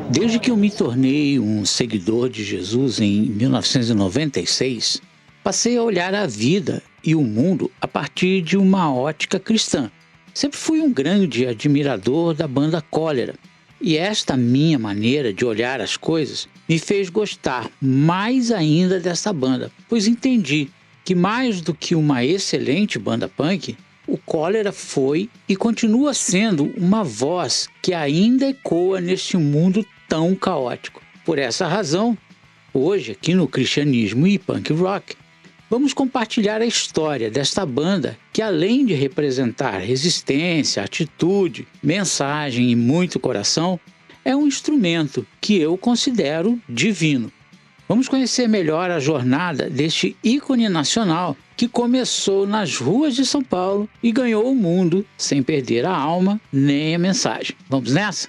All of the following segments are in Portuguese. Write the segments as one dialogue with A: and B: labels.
A: Desde que eu me tornei um seguidor de Jesus em 1996, passei a olhar a vida e o mundo a partir de uma ótica cristã. Sempre fui um grande admirador da banda Cólera, e esta minha maneira de olhar as coisas me fez gostar mais ainda dessa banda, pois entendi que mais do que uma excelente banda punk, o Cólera foi e continua sendo uma voz que ainda ecoa neste mundo tão caótico. Por essa razão, hoje aqui no Cristianismo e Punk Rock, vamos compartilhar a história desta banda que, além de representar resistência, atitude, mensagem e muito coração, é um instrumento que eu considero divino. Vamos conhecer melhor a jornada deste ícone nacional que começou nas ruas de São Paulo e ganhou o mundo sem perder a alma nem a mensagem. Vamos nessa?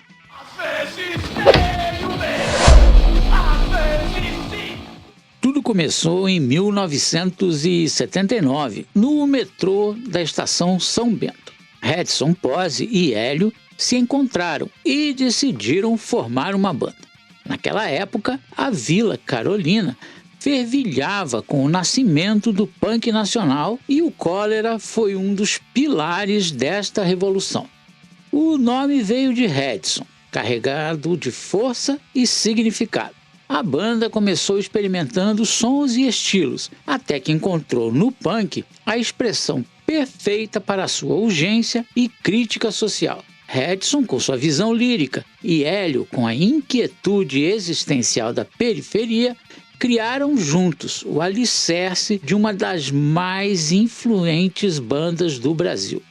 A: Tudo começou em 1979, no metrô da estação São Bento. Redson Pose e Hélio se encontraram e decidiram formar uma banda. Naquela época, a Vila Carolina fervilhava com o nascimento do punk nacional e o Cólera foi um dos pilares desta revolução. O nome veio de Redson, carregado de força e significado. A banda começou experimentando sons e estilos, até que encontrou no punk a expressão perfeita para a sua urgência e crítica social. Redson com sua visão lírica e Hélio com a inquietude existencial da periferia criaram juntos o alicerce de uma das mais influentes bandas do Brasil.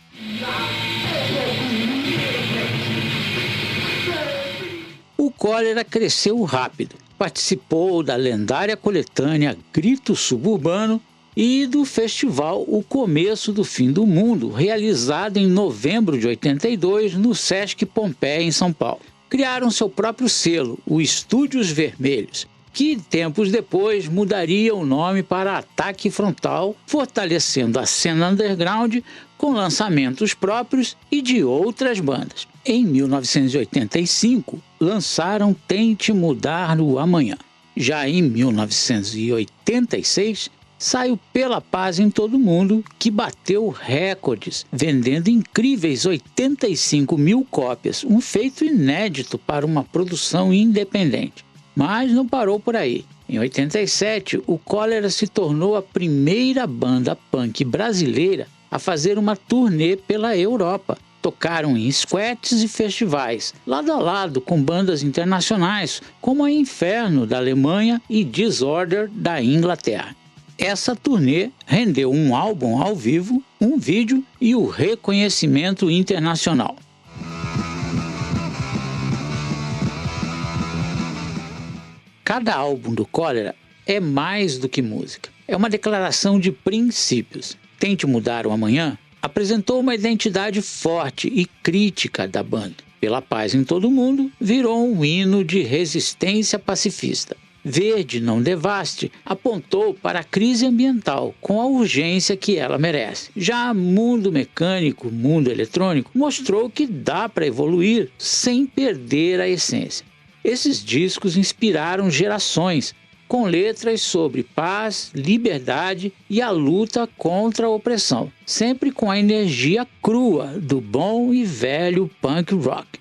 A: O Cólera cresceu rápido. Participou da lendária coletânea Grito Suburbano e do festival O Começo do Fim do Mundo, realizado em novembro de 82 no Sesc Pompeia, em São Paulo. Criaram seu próprio selo, o Estúdios Vermelhos, que tempos depois mudaria o nome para Ataque Frontal, fortalecendo a cena underground com lançamentos próprios e de outras bandas. Em 1985, lançaram Tente Mudar o Amanhã. Já em 1986, saiu Pela Paz em Todo Mundo, que bateu recordes, vendendo incríveis 85 mil cópias, um feito inédito para uma produção independente. Mas não parou por aí. Em 87, o Cólera se tornou a primeira banda punk brasileira a fazer uma turnê pela Europa. Tocaram em squats e festivais, lado a lado com bandas internacionais, como a Inferno, da Alemanha, e Disorder, da Inglaterra. Essa turnê rendeu um álbum ao vivo, um vídeo e o reconhecimento internacional. Cada álbum do Cólera é mais do que música. É uma declaração de princípios. Tente Mudar o Amanhã apresentou uma identidade forte e crítica da banda. Pela Paz em Todo Mundo virou um hino de resistência pacifista. Verde Não Devaste apontou para a crise ambiental com a urgência que ela merece. Já Mundo Mecânico, Mundo Eletrônico mostrou que dá para evoluir sem perder a essência. Esses discos inspiraram gerações, com letras sobre paz, liberdade e a luta contra a opressão, sempre com a energia crua do bom e velho punk rock.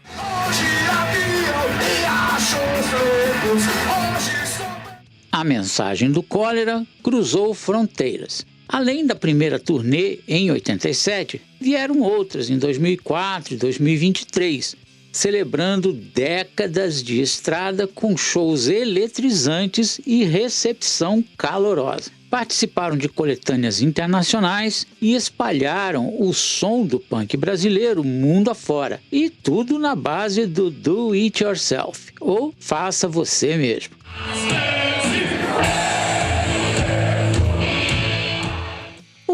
A: A mensagem do Cólera cruzou fronteiras. Além da primeira turnê em 87, vieram outras em 2004 e 2023, celebrando décadas de estrada com shows eletrizantes e recepção calorosa. Participaram de coletâneas internacionais e espalharam o som do punk brasileiro mundo afora. E tudo na base do do it yourself, ou faça você mesmo.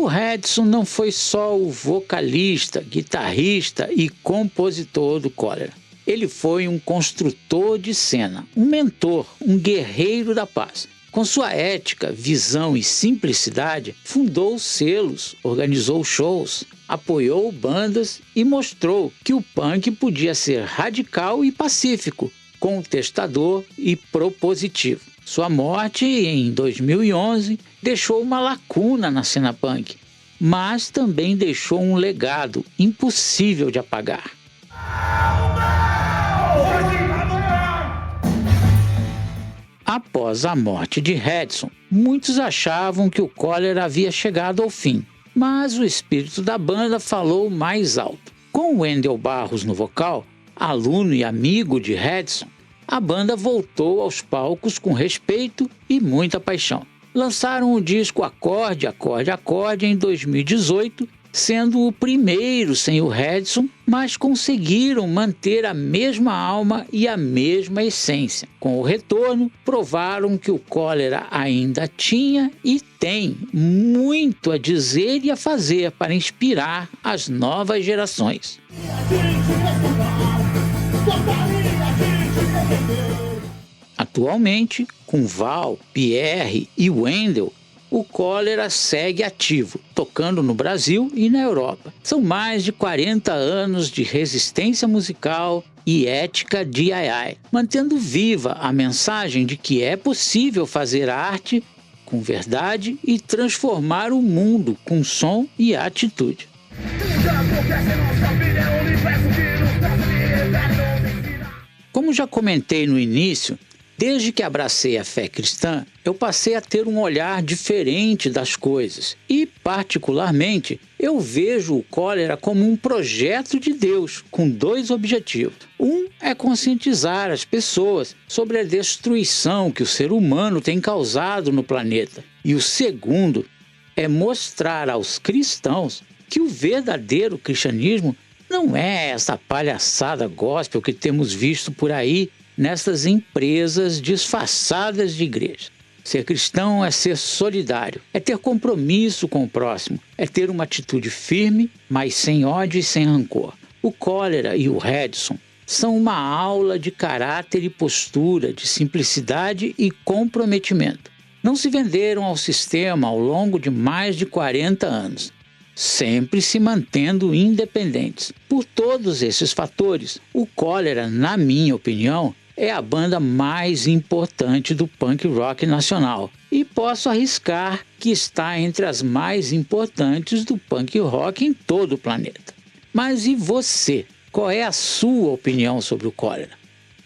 A: O Redson não foi só o vocalista, guitarrista e compositor do Cólera. Ele foi um construtor de cena, um mentor, um guerreiro da paz. Com sua ética, visão e simplicidade, fundou selos, organizou shows, apoiou bandas e mostrou que o punk podia ser radical e pacífico, contestador e propositivo. Sua morte, em 2011, deixou uma lacuna na cena punk, mas também deixou um legado impossível de apagar. Após a morte de Redson, muitos achavam que o cólera havia chegado ao fim, mas o espírito da banda falou mais alto. Com Wendel Barros no vocal, aluno e amigo de Redson, a banda voltou aos palcos com respeito e muita paixão. Lançaram o disco Acorde, Acorde, Acorde em 2018, sendo o primeiro sem o Redson, mas conseguiram manter a mesma alma e a mesma essência. Com o retorno, provaram que o cólera ainda tinha e tem muito a dizer e a fazer para inspirar as novas gerações. Atualmente, com Val, Pierre e Wendel, o cólera segue ativo, tocando no Brasil e na Europa. São mais de 40 anos de resistência musical e ética DIY, mantendo viva a mensagem de que é possível fazer arte com verdade e transformar o mundo com som e atitude. Como já comentei no início, desde que abracei a fé cristã, eu passei a ter um olhar diferente das coisas e, particularmente, eu vejo o cólera como um projeto de Deus com dois objetivos. Um é conscientizar as pessoas sobre a destruição que o ser humano tem causado no planeta. E o segundo é mostrar aos cristãos que o verdadeiro cristianismo não é essa palhaçada gospel que temos visto por aí nessas empresas disfarçadas de igreja. Ser cristão é ser solidário, é ter compromisso com o próximo, é ter uma atitude firme, mas sem ódio e sem rancor. O cólera e o Redson são uma aula de caráter e postura, de simplicidade e comprometimento. Não se venderam ao sistema ao longo de mais de 40 anos, sempre se mantendo independentes. Por todos esses fatores, o cólera, na minha opinião, é a banda mais importante do punk rock nacional e posso arriscar que está entre as mais importantes do punk rock em todo o planeta. Mas e você? Qual é a sua opinião sobre o cólera?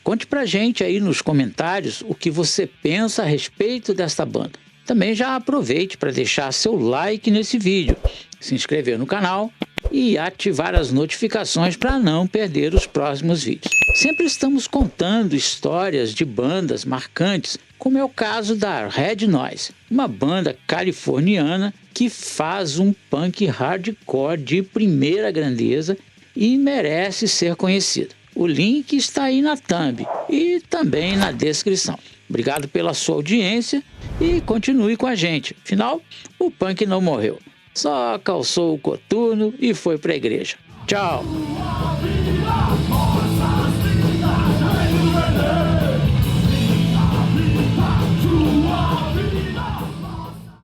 A: Conte pra gente aí nos comentários o que você pensa a respeito desta banda. Também já aproveite para deixar seu like nesse vídeo, se inscrever no canal e ativar as notificações para não perder os próximos vídeos. Sempre estamos contando histórias de bandas marcantes, como é o caso da Red Noise, uma banda californiana que faz um punk hardcore de primeira grandeza e merece ser conhecida. O link está aí na thumb e também na descrição. Obrigado pela sua audiência e continue com a gente. Afinal, o punk não morreu. Só calçou o coturno e foi para a igreja. Tchau!